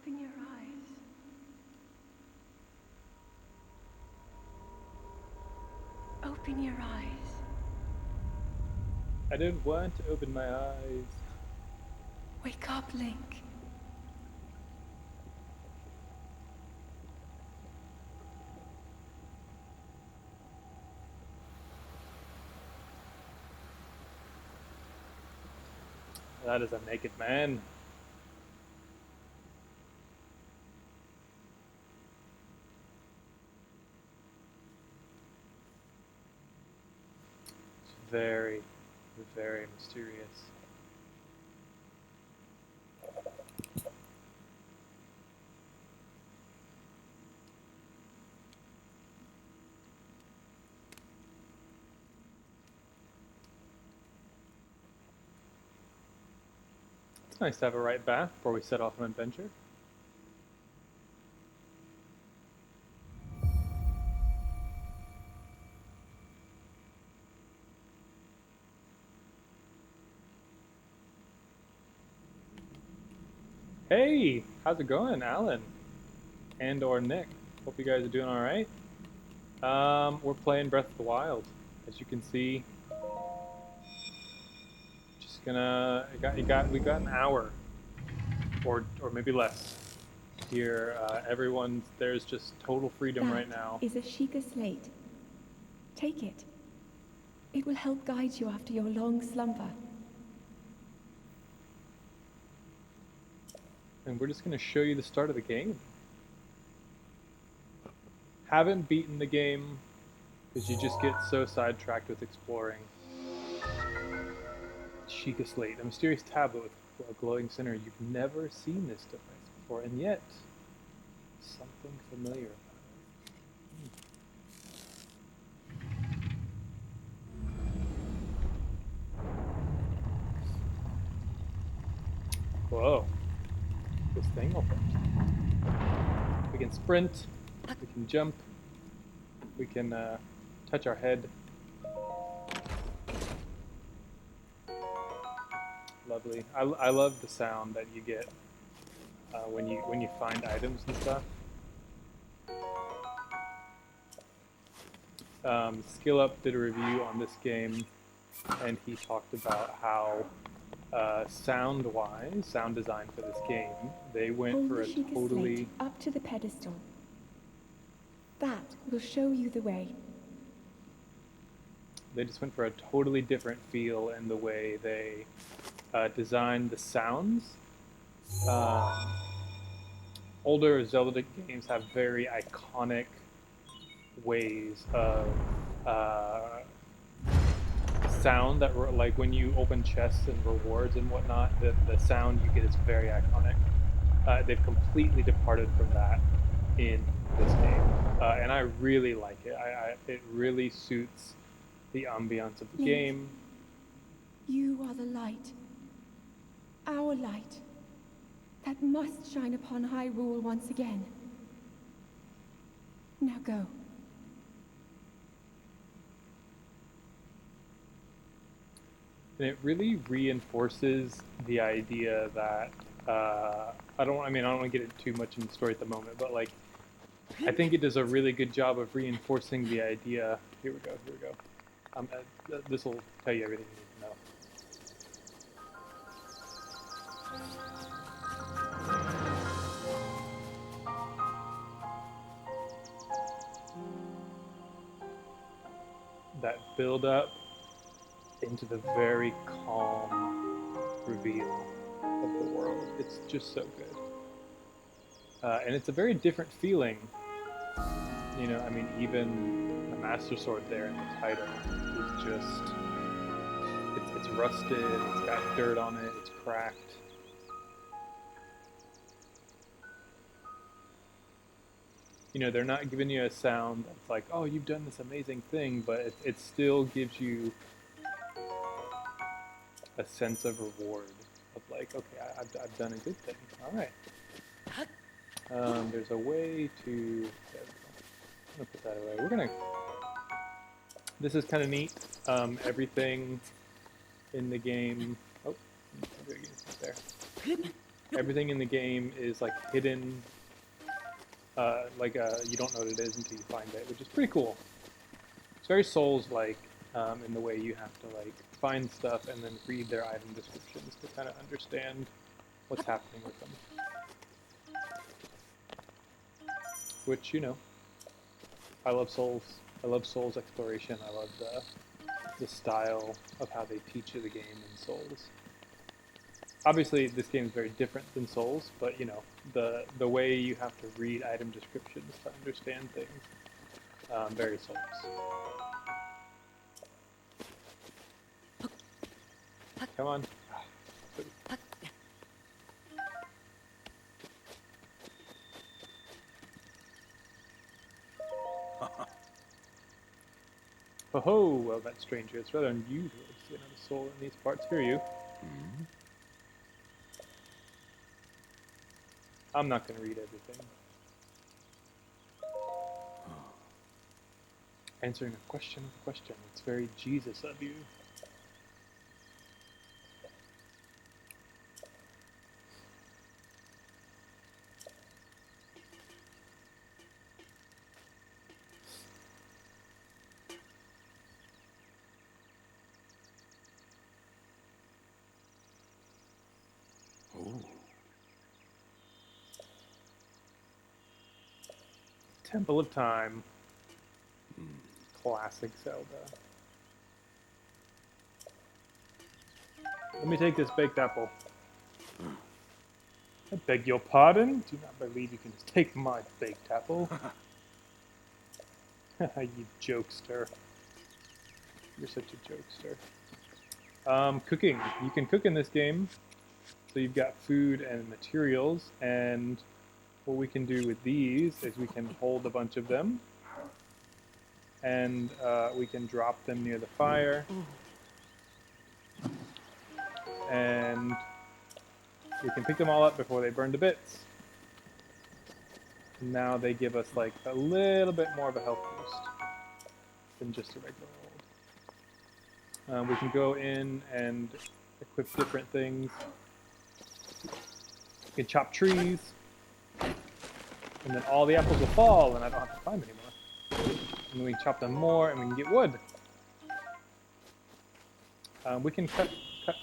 Open your eyes. Open your eyes. I didn't want to open my eyes. Wake up, Link. That is a naked man. It's very, very mysterious. It's nice to have a right bath before we set off on an adventure. Hey, how's it going, Alan? And or Nick? Hope you guys are doing all right. We're playing Breath of the Wild, as you can see. Just gonna, we got an hour, or maybe less. Here, there's just total freedom right now. That is a Sheikah slate. Take it. It will help guide you after your long slumber. And we're just gonna show you the start of the game. Haven't beaten the game, because you just get so sidetracked with exploring. Sheikah Slate, a mysterious tablet with a glowing center. You've never seen this device before, and yet something familiar about it. Whoa. This thing opens. We can sprint, we can jump, we can touch our head. Lovely. I love the sound that you get when you find items and stuff. Skill Up did a review on this game, and he talked about how sound-wise, sound design for this game, they went for a totally up to the pedestal. That will show you the way. They just went for a totally different feel in the way they designed the sounds. Older Zelda games have very iconic ways of sound that were like when you open chests and rewards and whatnot, the sound you get is very iconic. They've completely departed from that in this game, and I really like it. It really suits the ambiance of the Link, game. You are the light. Our light. That must shine upon Hyrule once again. Now go. And it really reinforces the idea that I don't want to get into too much in the story at the moment, but like I think it does a really good job of reinforcing the idea. Here we go. This will tell you everything you need to know. That build up into the very calm reveal of the world. It's just so good. And it's a very different feeling. You know, I mean, even the Master Sword there in the title is just, it's rusted, it's got dirt on it, it's cracked. You know, they're not giving you a sound that's like, oh, you've done this amazing thing, but it still gives you a sense of reward of like, okay, I've done a good thing. All right. There's a way to. There we go. I'm gonna put that away. We're gonna. This is kind of neat. Everything in the game. Oh, there. Everything in the game is like hidden, you don't know what it is until you find it, which is pretty cool. It's very Souls-like in the way you have to like find stuff and then read their item descriptions to kind of understand what's happening with them. Which, you know, I love Souls. I love Souls exploration. I love the style of how they teach you the game in Souls. Obviously, this game is very different than Souls, but you know, the way you have to read item descriptions to understand things, very Souls. Come on. Oh ho! Well, that stranger. It's rather unusual to see another soul in these parts. Here you. Hmm? I'm not going to read everything. Answering a question with a question. It's very Jesus of you. Oh. Temple of Time. Classic Zelda. Let me take this baked apple. I beg your pardon? Do not believe you can just take my baked apple. You jokester. You're such a jokester. Cooking. You can cook in this game. So you've got food and materials, and what we can do with these is we can hold a bunch of them, and we can drop them near the fire, and we can pick them all up before they burn to bits. And now they give us like a little bit more of a health boost than just a regular old. We can go in and equip different things. We can chop trees, and then all the apples will fall, and I don't have to climb anymore. And then we can chop them more, and we can get wood. We can cut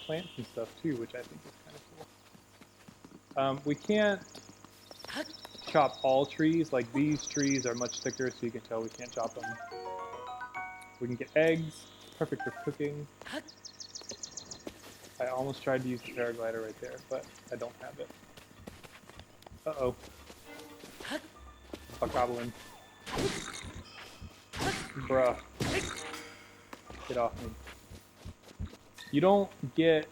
plants and stuff too, which I think is kind of cool. We can't chop all trees. Like these trees are much thicker, so you can tell we can't chop them. We can get eggs, perfect for cooking. I almost tried to use the paraglider right there, but I don't have it. Uh-oh. A goblin. Bruh. Get off me. You don't get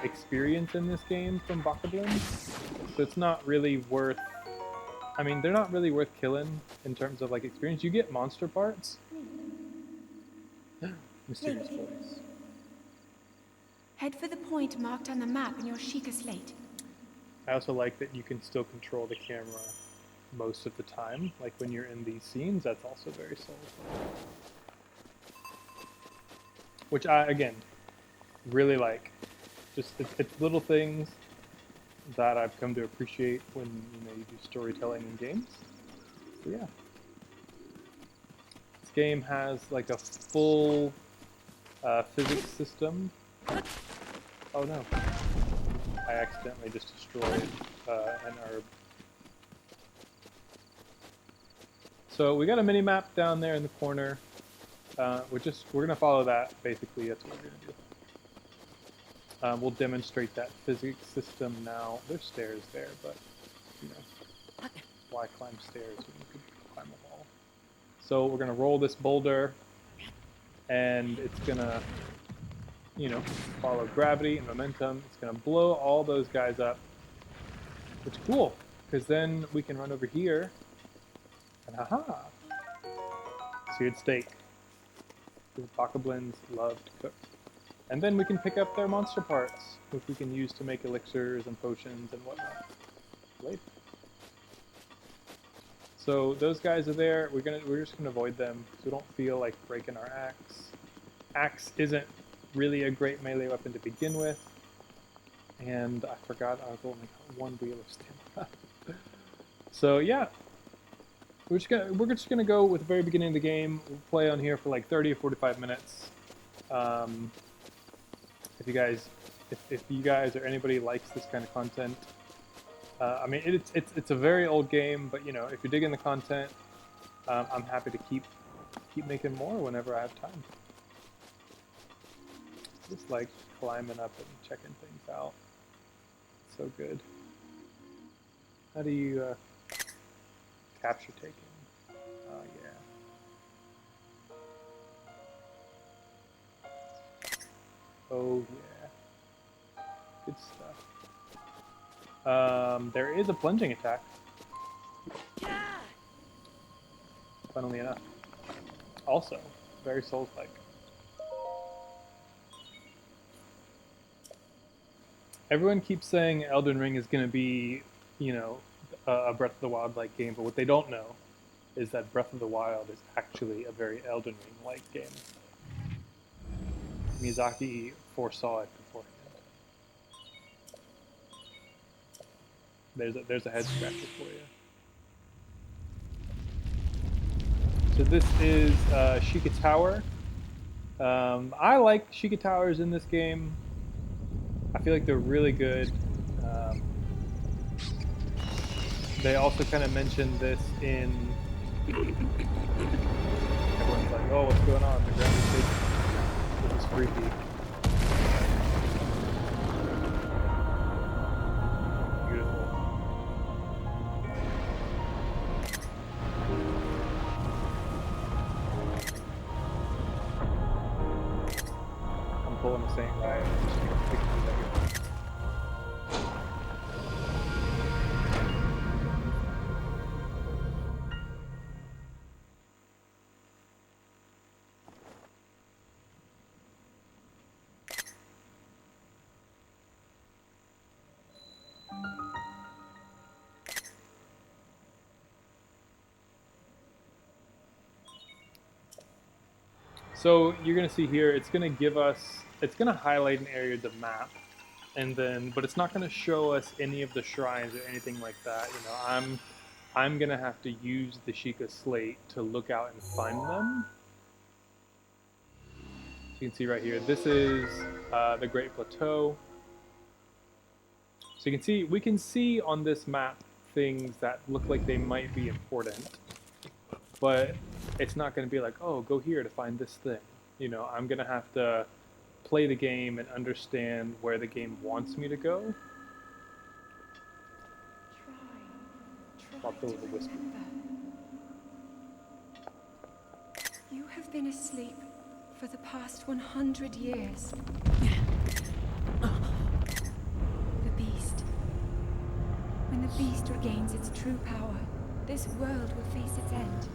experience in this game from bokoblins, so it's not really worth... I mean, they're not really worth killing in terms of like experience. You get monster parts. Mysterious voice. Head for the point marked on the map in your Sheikah slate. I also like that you can still control the camera most of the time. Like when you're in these scenes, that's also very Souls-like. Which I, again, really like. Just it's little things that I've come to appreciate when you do storytelling in games. So yeah. This game has like a full physics system. Oh no. I accidentally just destroyed an herb. So we got a mini map down there in the corner. We're gonna follow that. Basically, that's what we're gonna do. We'll demonstrate that physics system now. There's stairs there, but you know, why climb stairs when you could climb a wall? So we're gonna roll this boulder, and it's gonna, you know, follow gravity and momentum. It's gonna blow all those guys up, which is cool, because then we can run over here, and haha, seared steak. Because bokoblins love to cook. And then we can pick up their monster parts, which we can use to make elixirs and potions and whatnot later. So those guys are there. We're just gonna avoid them, so we don't feel like breaking our axe. Axe isn't really a great melee weapon to begin with, And I forgot I've only got one wheel of stamina. So yeah, we're just gonna go with the very beginning of the game. We'll play on here for like 30 or 45 minutes. If you guys or anybody likes this kind of content, I mean it's a very old game, but you know, if you're digging the content, I'm happy to keep making more whenever I have time. Just like climbing up and checking things out. So good. How do you capture taking? Oh yeah. Oh yeah. Good stuff. There is a plunging attack. Funnily enough. Also, very Souls-like. Everyone keeps saying Elden Ring is going to be, you know, a Breath of the Wild-like game, but what they don't know is that Breath of the Wild is actually a very Elden Ring-like game. Miyazaki foresaw it beforehand. There's a head scratcher for you. So this is Sheikah Tower. I like Sheikah Towers in this game. I feel like they're really good. They also kind of mentioned this in... Everyone's like, oh, what's going on? The ground is shaking. This is freaky. Beautiful. I'm pulling the same guy. I'm just gonna pick these up. So you're gonna see here, it's gonna give us, it's gonna highlight an area of the map, and then, but it's not gonna show us any of the shrines or anything like that. You know, I'm gonna have to use the Sheikah slate to look out and find them. So you can see right here, this is the Great Plateau. So you can see, we can see on this map things that look like they might be important, but it's not going to be like, oh, go here to find this thing. You know, I'm going to have to play the game and understand where the game wants me to go. Try to remember. You have been asleep for the past 100 years. The beast. When the beast regains its true power, this world will face its end.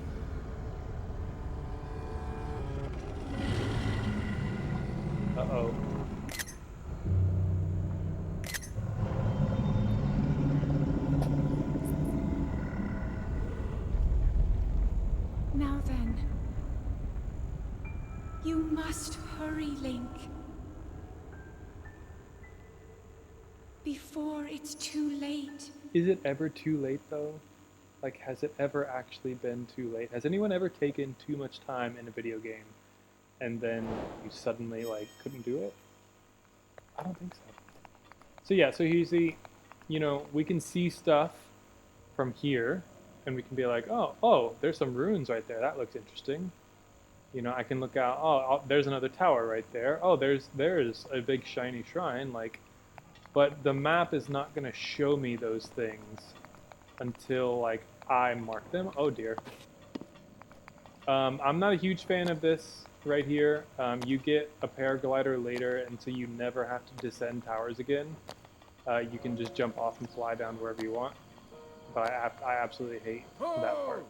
Uh-oh. Now then, you must hurry, Link. Before it's too late. Is it ever too late, though? Like, has it ever actually been too late? Has anyone ever taken too much time in a video game and then you suddenly, like, couldn't do it? I don't think so. So yeah, so you see, you know, we can see stuff from here, and we can be like, oh, there's some ruins right there. That looks interesting. You know, I can look out. Oh, there's another tower right there. Oh, there's a big shiny shrine. Like, but the map is not going to show me those things until like I mark them. Oh dear. I'm not a huge fan of this right here. You get a paraglider later, and so you never have to descend towers again. You can just jump off and fly down wherever you want. But I absolutely hate that part.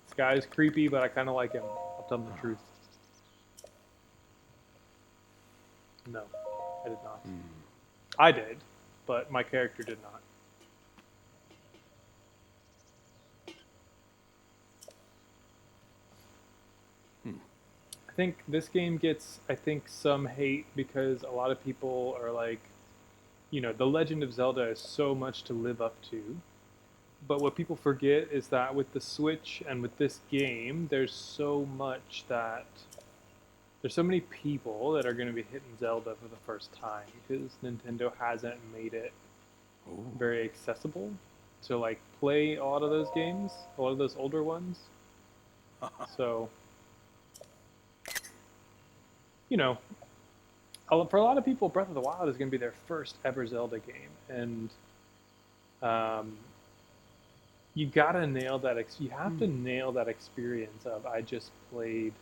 This guy is creepy, but I kind of like him. I'll tell him the truth. No, I did not. Hmm. I did, but my character did not. I think this game gets, some hate because a lot of people are like, The Legend of Zelda is so much to live up to. But what people forget is that with the Switch and with this game, there's so many people that are going to be hitting Zelda for the first time because Nintendo hasn't made it Oh. very accessible to like play a lot of those games, a lot of those older ones. So, for a lot of people, Breath of the Wild is going to be their first ever Zelda game, and you gotta nail that. You have to nail that experience of I just played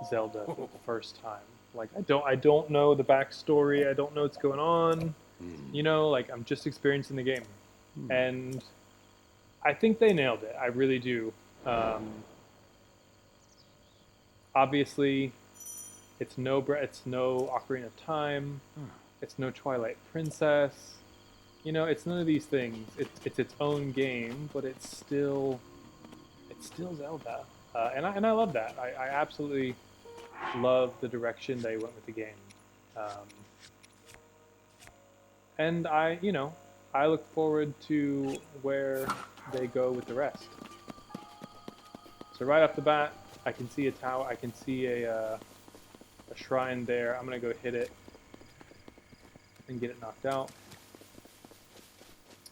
Zelda for the first time. Like I don't know the backstory. I don't know what's going on. Like I'm just experiencing the game, and I think they nailed it. I really do. Obviously, it's no Ocarina of Time. It's no Twilight Princess. It's none of these things. It's its own game, but it's still Zelda, and I love that. I absolutely love the direction they went with the game, and I look forward to where they go with the rest. So right off the bat, I can see a tower. I can see a shrine there. I'm gonna go hit it and get it knocked out.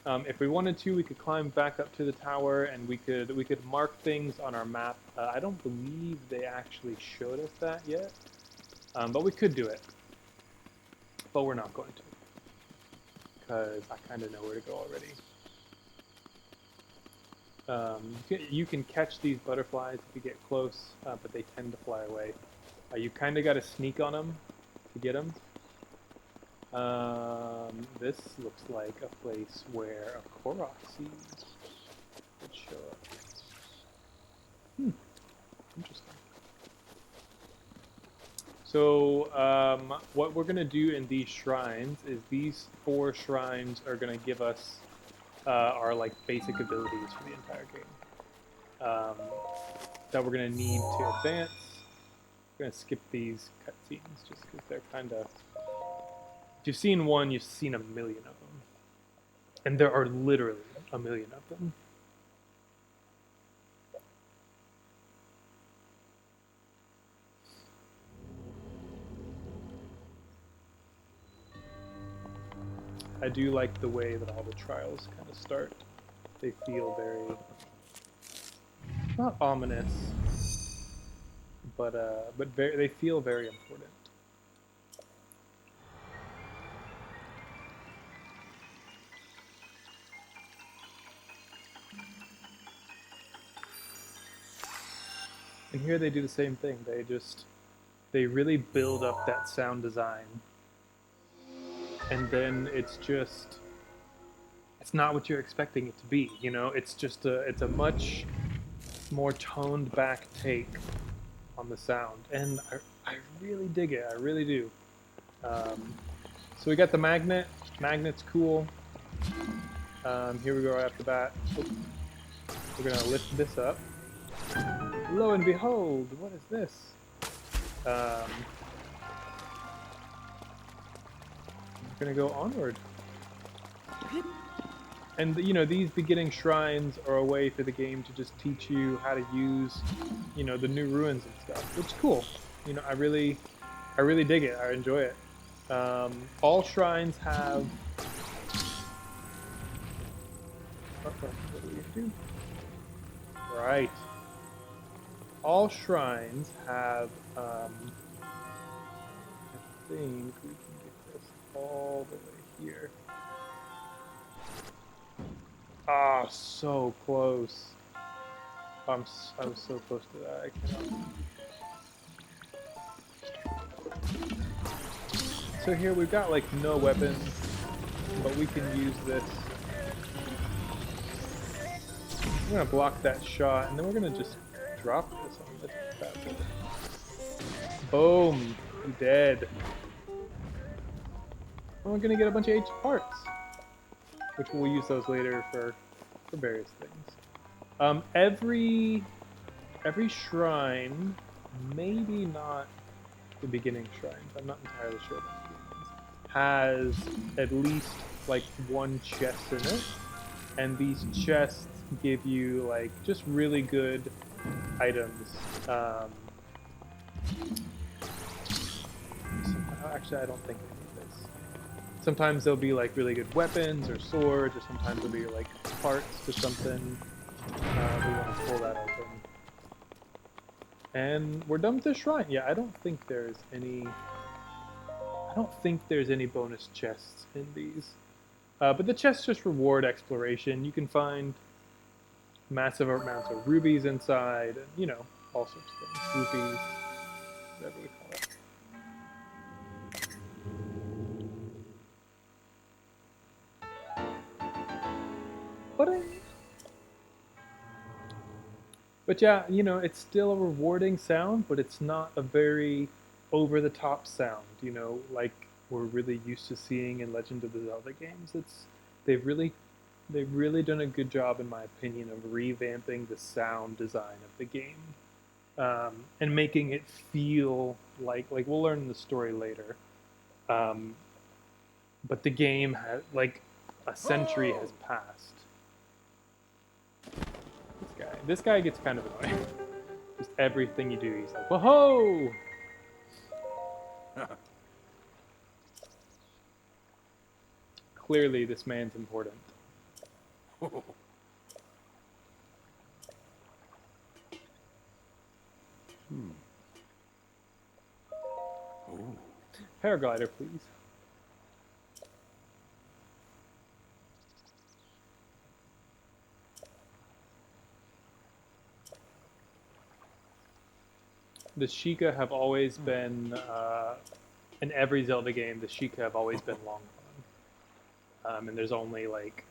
If we wanted to, we could climb back up to the tower, and we could mark things on our map. I don't believe they actually showed us that yet, but we could do it. But we're not going to, because I kind of know where to go already. You can catch these butterflies if you get close, but they tend to fly away. You kind of got to sneak on them to get them. This looks like a place where a Korok seed would show up. Interesting. So, what we're going to do in these shrines is these 4 shrines are going to give us our like basic abilities for the entire game that we're going to need to advance. We're going to skip these cutscenes just because they're kind of... If you've seen one, you've seen a million of them. And there are literally a million of them. I do like the way that all the trials kind of start. They feel very... not ominous, but they feel very important. And here they do the same thing. They really build up that sound design. And then it's not what you're expecting it to be, it's a much more toned back take on the sound. And I really dig it, I really do. So we got the magnet. Magnet's cool. Here we go right off the bat. We're gonna lift this up. Lo and behold, what is this? We're gonna go onward. And these beginning shrines are a way for the game to just teach you how to use, the new ruins and stuff, which is cool. I really dig it. I enjoy it. All shrines have... What do we do? Right. All shrines have, I think we can get this all the way here. Ah, so close. I was so close to that. I cannot. So here we've got like no weapons, but we can use this. We're gonna block that shot, and then we're gonna just drop this on this bad boy. Boom! You dead. And we're gonna get a bunch of ancient parts, which we'll use those later for various things. Every shrine, maybe not the beginning shrines, I'm not entirely sure about the beginnings, has at least like one chest in it, and these chests give you like just really good items. Actually, I don't think I need this. Sometimes there'll be like really good weapons or swords, or sometimes there'll be like parts to something. We want to pull that open. And we're done with the shrine. Yeah, I don't think there's any bonus chests in these. But the chests just reward exploration. You can find massive amounts of rubies inside, and you know, all sorts of things. Rupees, whatever we call it. But yeah, you know, it's still a rewarding sound, but it's not a very over-the-top sound, you know, like we're really used to seeing in Legend of the Zelda games. They've really done a good job, in my opinion, of revamping the sound design of the game, and making it feel like we'll learn the story later. But the game has like a century has passed. This guy gets kind of annoying. Just everything you do, he's like, whoa! Clearly, this man's important. Paraglider, please. The Sheikah have always been, in every Zelda game, the Sheikah have always been long gone. And there's only like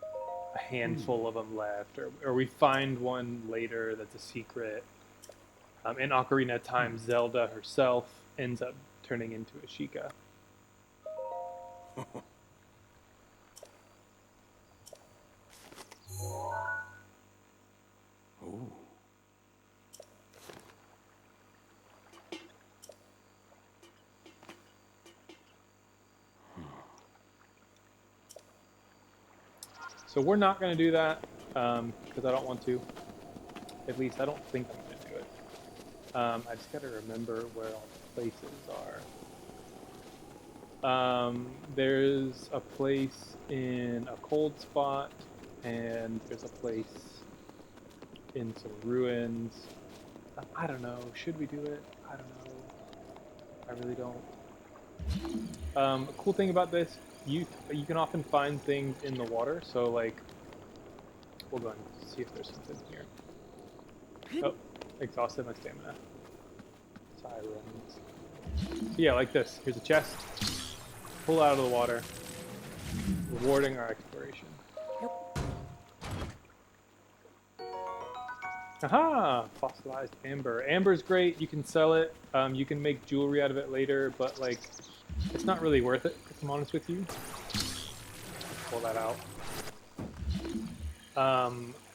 a handful of them left, or we find one later that's a secret. In Ocarina of Time, Zelda herself ends up turning into a Sheikah. So we're not going to do that, because I don't want to. At least I don't think I'm going to do it. I just got to remember where all the places are. There's a place in a cold spot, and there's a place in some ruins. I don't know. Should we do it? I don't know. I really don't. A cool thing about this, you can often find things in the water, so like, we'll go and see if there's something here. Oh, exhausted my stamina. Sirens. So yeah, like this. Here's a chest. Pull out of the water. Rewarding our exploration. Aha! Fossilized Amber. Amber's great. You can sell it. You can make jewelry out of it later, but like, it's not really worth it, if I'm honest with you. Pull that out.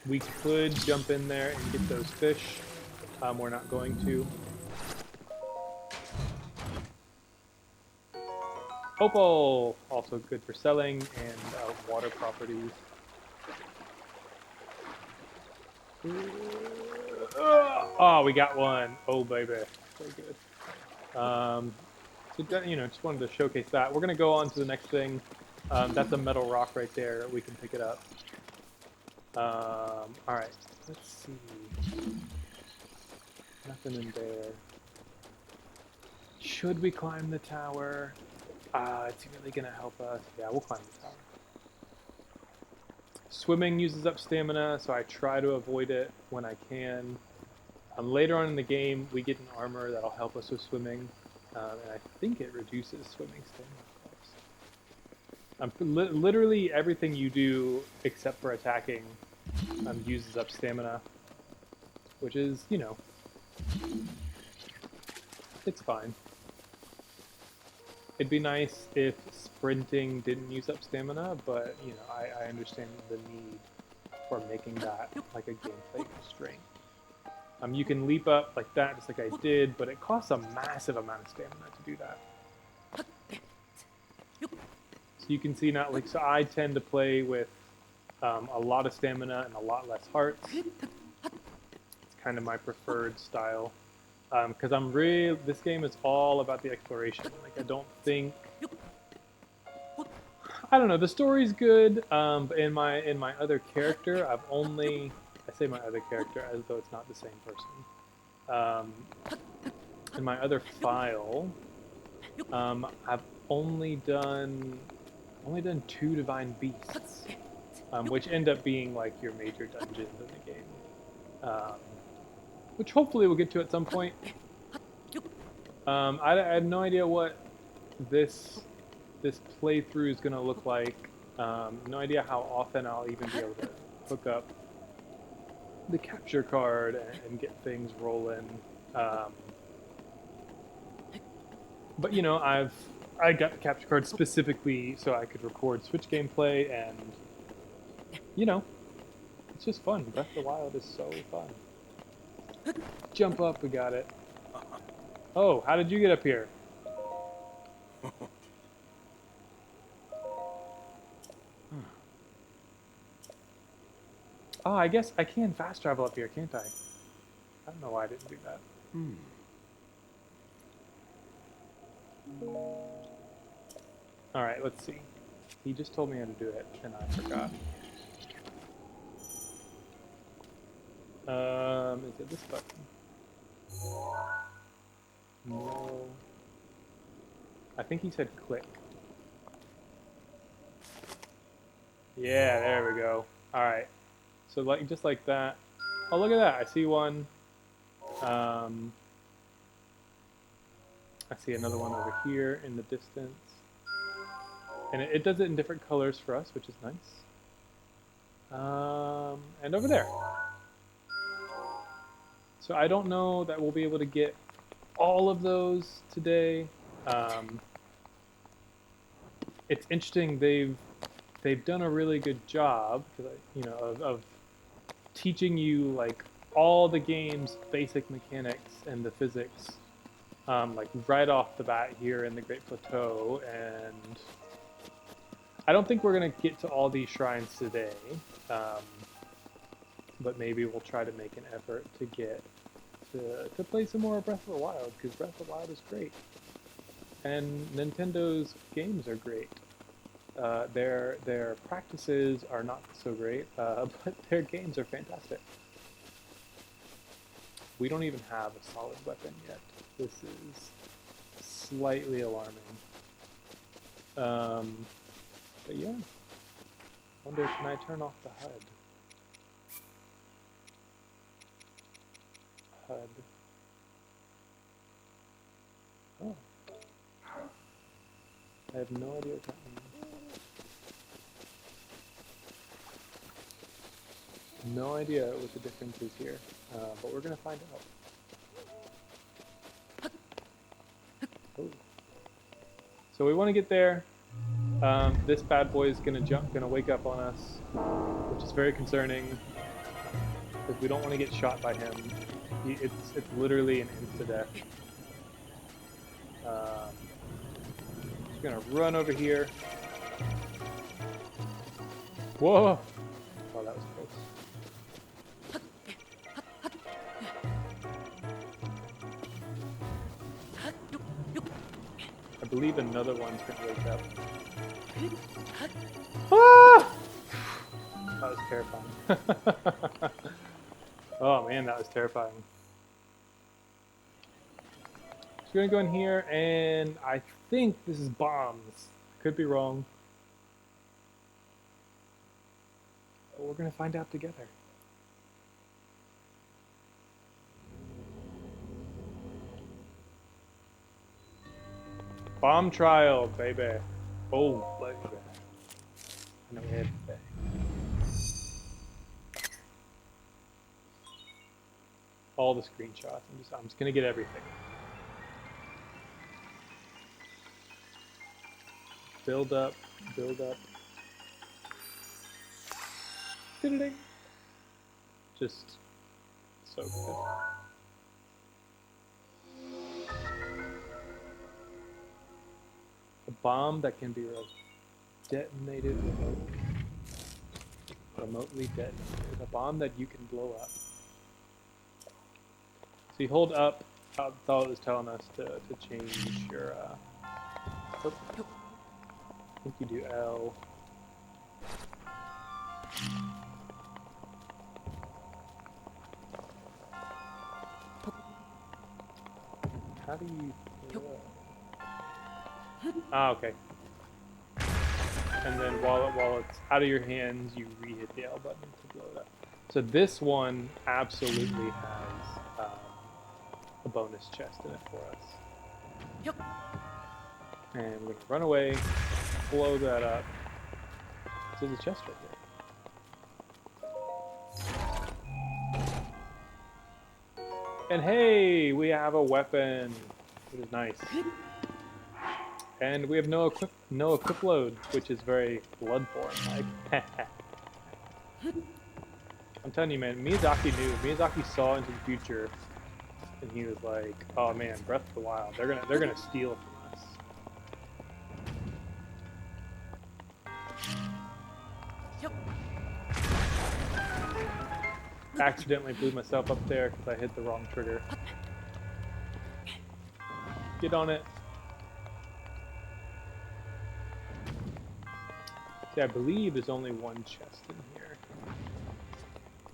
We could jump in there and get those fish. We're not going to. Opal, also good for selling, and water properties. Oh, we got one. Oh, baby. Very good. So, you know, just wanted to showcase that. We're going to go on to the next thing. That's a metal rock right there. We can pick it up. Alright. Let's see. Nothing in there. Should we climb the tower? It's really going to help us. Yeah, we'll climb the tower. Swimming uses up stamina, so I try to avoid it when I can. Later on in the game, we get an armor that'll help us with swimming, and I think it reduces swimming stamina. Literally everything you do, except for attacking, uses up stamina, which is, you know, it's fine. It'd be nice if sprinting didn't use up stamina, but you know, I understand the need for making that like a gameplay constraint. You can leap up like that, just like I did, but it costs a massive amount of stamina to do that. So you can see now, like, so I tend to play with a lot of stamina and a lot less hearts. It's kind of my preferred style. Because this game is all about the exploration. Like, I don't think, I don't know, the story's good, but in my other character, I say my other character as though it's not the same person. In my other file, I've only done 2 divine beasts, which end up being like your major dungeons in the game, which hopefully we'll get to at some point. I have no idea what this playthrough is going to look like. No idea how often I'll even be able to hook up the capture card and get things rolling. But you know, I got the capture card specifically so I could record Switch gameplay, and you know, it's just fun. Breath of the Wild is so fun. Jump up, we got it. Oh, how did you get up here? Oh, I guess I can fast travel up here, can't I? I don't know why I didn't do that. Alright, let's see. He just told me how to do it, and I forgot. Is it this button? No. I think he said click. Yeah, there we go. Alright. So like just like that. Oh, look at that. I see one. I see another one over here in the distance. And it does it in different colors for us, which is nice. And over there. So I don't know that we'll be able to get all of those today. It's interesting. They've done a really good job, you know, of teaching you like all the game's basic mechanics and the physics, like right off the bat here in the Great Plateau. And I don't think we're gonna get to all these shrines today, but maybe we'll try to make an effort to get to play some more Breath of the Wild, because Breath of the Wild is great, and Nintendo's games are great. Their practices are not so great, but their games are fantastic. We don't even have a solid weapon yet. This is slightly alarming. But yeah. Wonder, can I turn off the HUD? HUD. Oh. I have no idea what that means. No idea what the difference is here, but we're gonna find out. Oh. So we want to get there. This bad boy is gonna wake up on us, which is very concerning because we don't want to get shot by him. It's literally an insta-death. Just gonna run over here. Whoa! Oh, that was close. I believe another one's gonna wake up. Ah! That was terrifying. Oh man, that was terrifying. So we're gonna go in here, and I think this is bombs. I could be wrong. But we're gonna find out together. Bomb trial, baby. Oh, baby. I know it, baby. All the screenshots. I'm just gonna get everything. Build up, build up. Ding. Just so good. A bomb that can be detonated remotely detonated. A bomb that you can blow up. So you hold up. That's all it was telling us to change your. Oh, I think you do L. How do you? Ah, okay. And then while it's out of your hands, you re-hit the L button to blow it up. So this one absolutely has a bonus chest in it for us. Yep. And we can run away, blow that up. There's a chest right there. And hey, we have a weapon, which is nice. And we have no equip load, which is very Bloodborne like. I'm telling you, man, Miyazaki knew. Miyazaki saw into the future, and he was like, "Oh man, Breath of the Wild, they're gonna steal from us." Accidentally blew myself up there because I hit the wrong trigger. Get on it. See, I believe there's only one chest in here.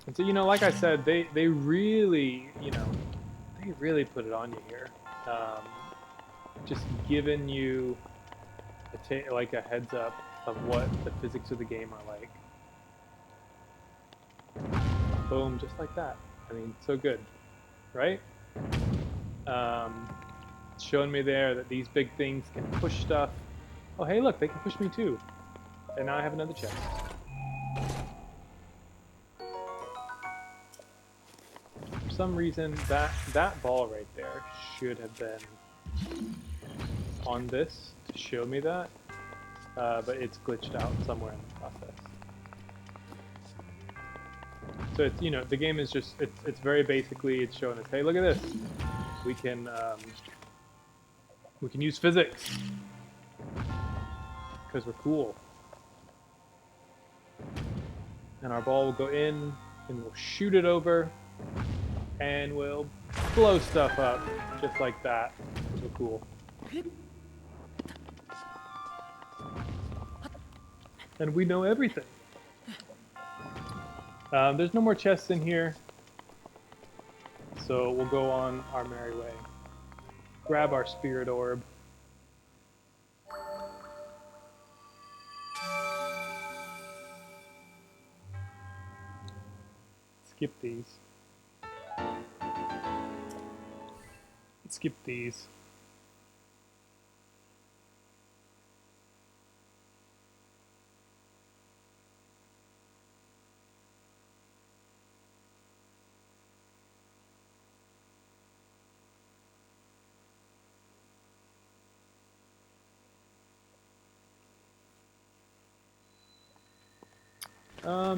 And so, you know, like I said, they really, you know, they really put it on you here. Just giving you like a heads up of what the physics of the game are like. Boom, just like that. I mean, so good, right? Showing me there that these big things can push stuff. Oh, hey, look, they can push me too. And now I have another chest. For some reason, that ball right there should have been on this to show me that, but it's glitched out somewhere in the process. So it's, you know, the game is just, it's very basically, it's showing us, hey, look at this. We can use physics because we're cool. And our ball will go in, and we'll shoot it over, and we'll blow stuff up, just like that. So cool. And we know everything. There's no more chests in here, so we'll go on our merry way. Grab our spirit orb. Skip these. Skip these.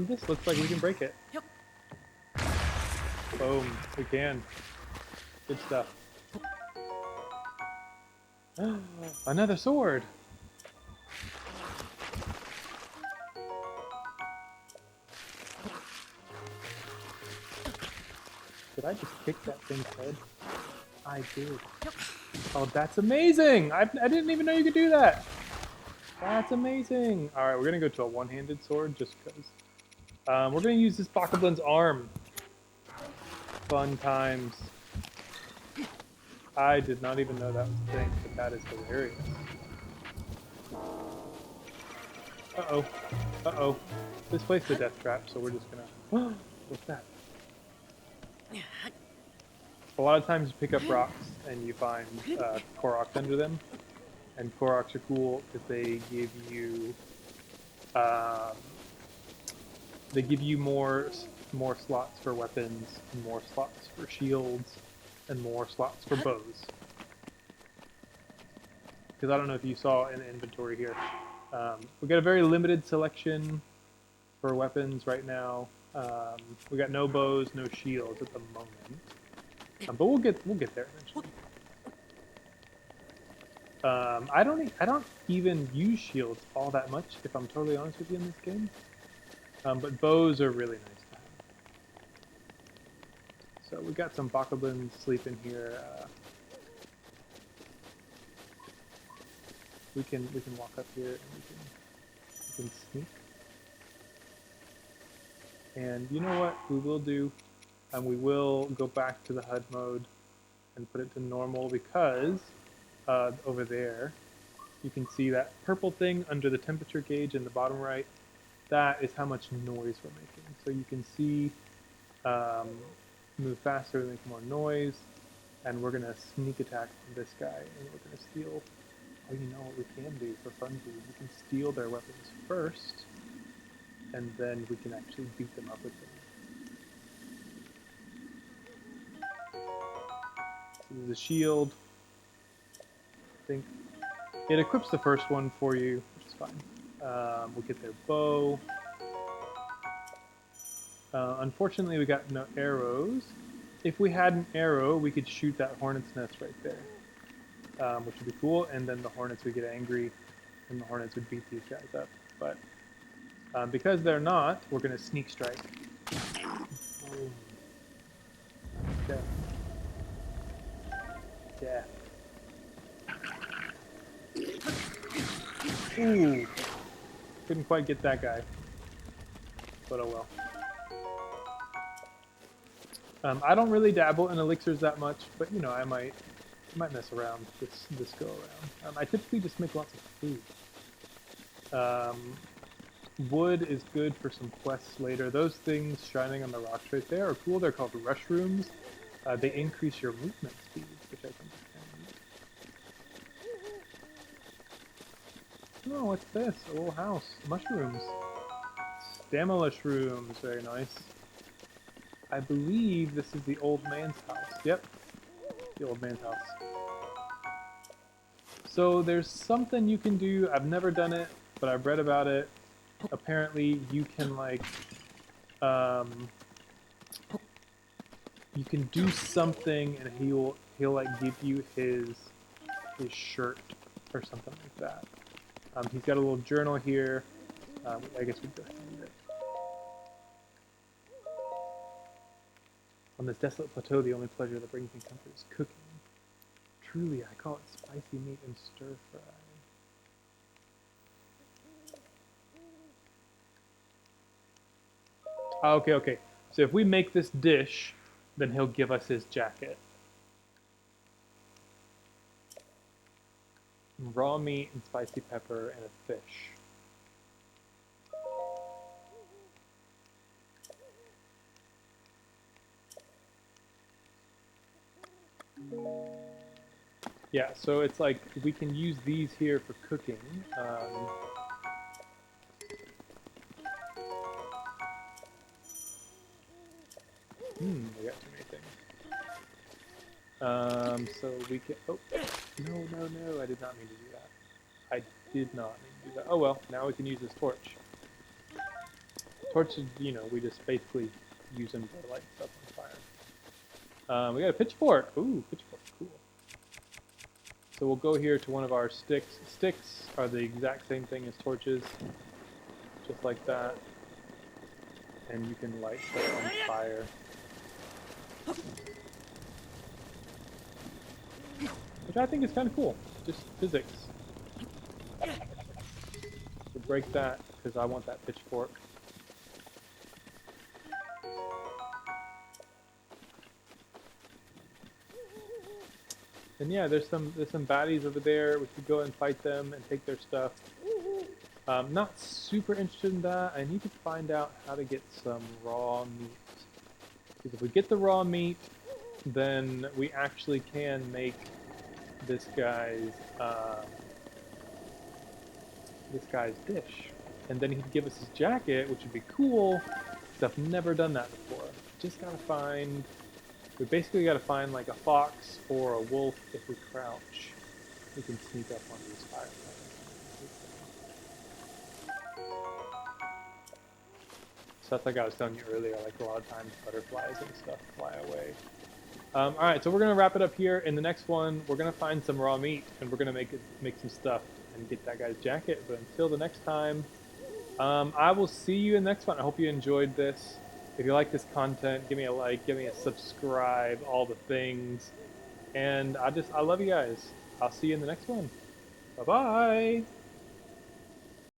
This looks like we can break it. Yep. Boom, we can. Good stuff. Another sword! Did I just kick that thing's head? I did. Oh, that's amazing! I didn't even know you could do that! That's amazing! Alright, we're gonna go to a one-handed sword just because. We're gonna use this Bakablin's arm. Fun times. I did not even know that was a thing, but that is hilarious. Uh-oh. Uh-oh. This place is a death trap, so we're just gonna... What's that? A lot of times you pick up rocks and you find Koroks under them. And Koroks are cool because they give you more slots for weapons, and more slots for shields, and more slots for bows. because I don't know if you saw in the inventory here. We got a very limited selection for weapons right now. We got no bows, no shields at the moment, but we'll get there eventually. I don't even use shields all that much, if I'm totally honest with you, in this game. But bows are really nice to have. So we got some bokoblins sleeping here. We can walk up here and we can sneak. And you know what we will do? We will go back to the HUD mode and put it to normal, because over there you can see that purple thing under the temperature gauge in the bottom right. That is how much noise we're making. So you can see move faster and make more noise, and we're gonna sneak attack this guy, and we're gonna steal. Oh, you know what we can do for funsies? We can steal their weapons first, and then we can actually beat them up with them. So there's a shield. I think it equips the first one for you, which is fine. We'll get their bow. Unfortunately, we got no arrows. If we had an arrow, we could shoot that hornet's nest right there, which would be cool. And then the hornets would get angry, and the hornets would beat these guys up. But because they're not, we're going to sneak strike. Okay. Yeah. Ooh. Couldn't quite get that guy. But oh well. I don't really dabble in elixirs that much, but you know, I might mess around this go around. I typically just make lots of food. Wood is good for some quests later. Those things shining on the rocks right there are cool. They're called rush rooms. They increase your movement speed, which I think is kind of neat. Oh, what's this? A little house. Mushrooms. Stamilish rooms. Very nice. I believe this is the old man's house. Yep. The old man's house. So there's something you can do. I've never done it, but I've read about it. Apparently you can like you can do something and he'll like give you his shirt or something like that. He's got a little journal here. I guess we'd go ahead and read it. On this desolate plateau, the only pleasure that brings me comfort is cooking. Truly, I call it spicy meat and stir fry. Okay. So if we make this dish, then he'll give us his jacket. Raw meat and spicy pepper and a fish. Yeah, so it's like we can use these here for cooking. We got too many things. So we can. Oh, no! I did not mean to do that. I did not mean to do that. Oh well, now we can use this torch. Torches, you know, we just basically use them to light stuff on fire. We got a pitchfork. Ooh, pitchfork, cool. So we'll go here to one of our sticks. Sticks are the exact same thing as torches, just like that. And you can light stuff on fire. Which I think is kind of cool. Just physics. So break that, because I want that pitchfork. And yeah, there's some baddies over there. We could go and fight them and take their stuff. Not super interested in that. I need to find out how to get some raw meat. Because if we get the raw meat, then we actually can make this guy's dish. And then he'd give us his jacket, which would be cool, because I've never done that before. Just gotta find... We basically gotta find like a fox or a wolf if we crouch. We can sneak up on these fireflies. So that's like I was telling you earlier, like a lot of times butterflies and stuff fly away. Alright, so we're gonna wrap it up here. In the next one, we're gonna find some raw meat and we're gonna make some stuff and get that guy's jacket. But until the next time, I will see you in the next one. I hope you enjoyed this. If you like this content, give me a like, give me a subscribe, all the things. And I love you guys. I'll see you in the next one. Bye-bye.